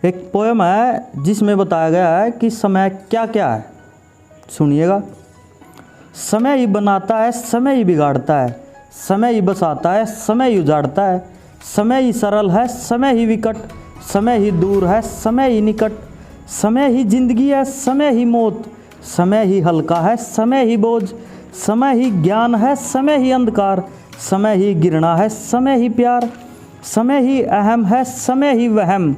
एक पोयम है जिसमें बताया गया है कि समय क्या क्या है। सुनिएगा। समय ही बनाता है, समय ही बिगाड़ता है, समय ही बसाता है, समय ही उजाड़ता है, समय ही सरल है, समय ही विकट, समय ही दूर है, समय ही निकट, समय ही जिंदगी है, समय ही मौत, समय ही हल्का है, समय ही बोझ, समय ही ज्ञान है, समय ही अंधकार, समय ही घृणा है, समय ही प्यार, समय ही अहम है, समय ही वहम,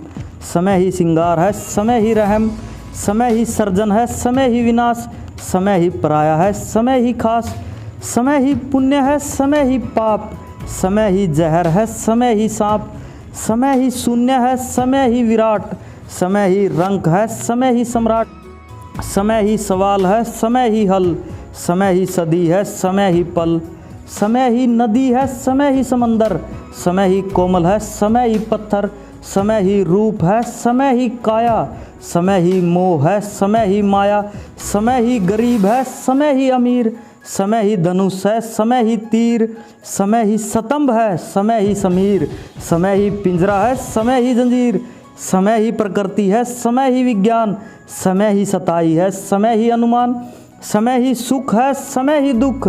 समय ही सिंगार है, समय ही रहम, समय ही सर्जन है, समय ही विनाश, समय ही पराया है, समय ही खास, समय ही पुण्य है, समय ही पाप, समय ही जहर है, समय ही सांप, समय ही शून्य है, समय ही विराट, समय ही रंक है, समय ही सम्राट, समय ही सवाल है, समय ही हल, समय ही सदी है, समय ही पल, समय ही नदी है, समय ही समंदर, समय ही कोमल है, समय ही पत्थर, समय ही रूप है, समय ही काया, समय ही मोह है, समय ही माया, समय ही गरीब है, समय ही अमीर, समय ही धनुष है, समय ही तीर, समय ही स्तंभ है, समय ही समीर, समय ही पिंजरा है, समय ही जंजीर, समय ही प्रकृति है, समय ही विज्ञान, समय ही सताई है, समय ही अनुमान, समय ही सुख है, समय ही दुख,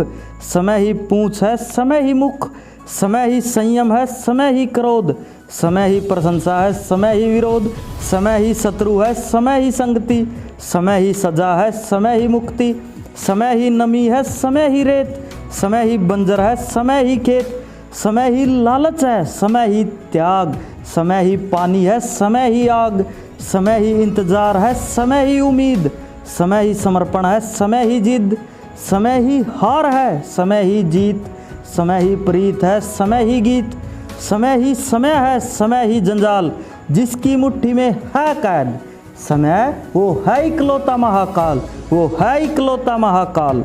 समय ही पूंछ है, समय ही मुख, समय ही संयम है, समय ही क्रोध, समय ही प्रशंसा है, समय ही विरोध, समय ही शत्रु है, समय ही संगति, समय ही सजा है, समय ही मुक्ति, समय ही नमी है, समय ही रेत, समय ही बंजर है, समय ही खेत, समय ही लालच है, समय ही त्याग, समय ही पानी है, समय ही आग, समय ही इंतजार है, समय ही उम्मीद, समय ही समर्पण है, समय ही जिद, समय ही हार है, समय ही जीत, समय ही प्रीत है, समय ही गीत, समय ही समय है, समय ही जंजाल, जिसकी मुट्ठी में है कैद समय, वो है इकलौता महाकाल, वो है इकलौता महाकाल।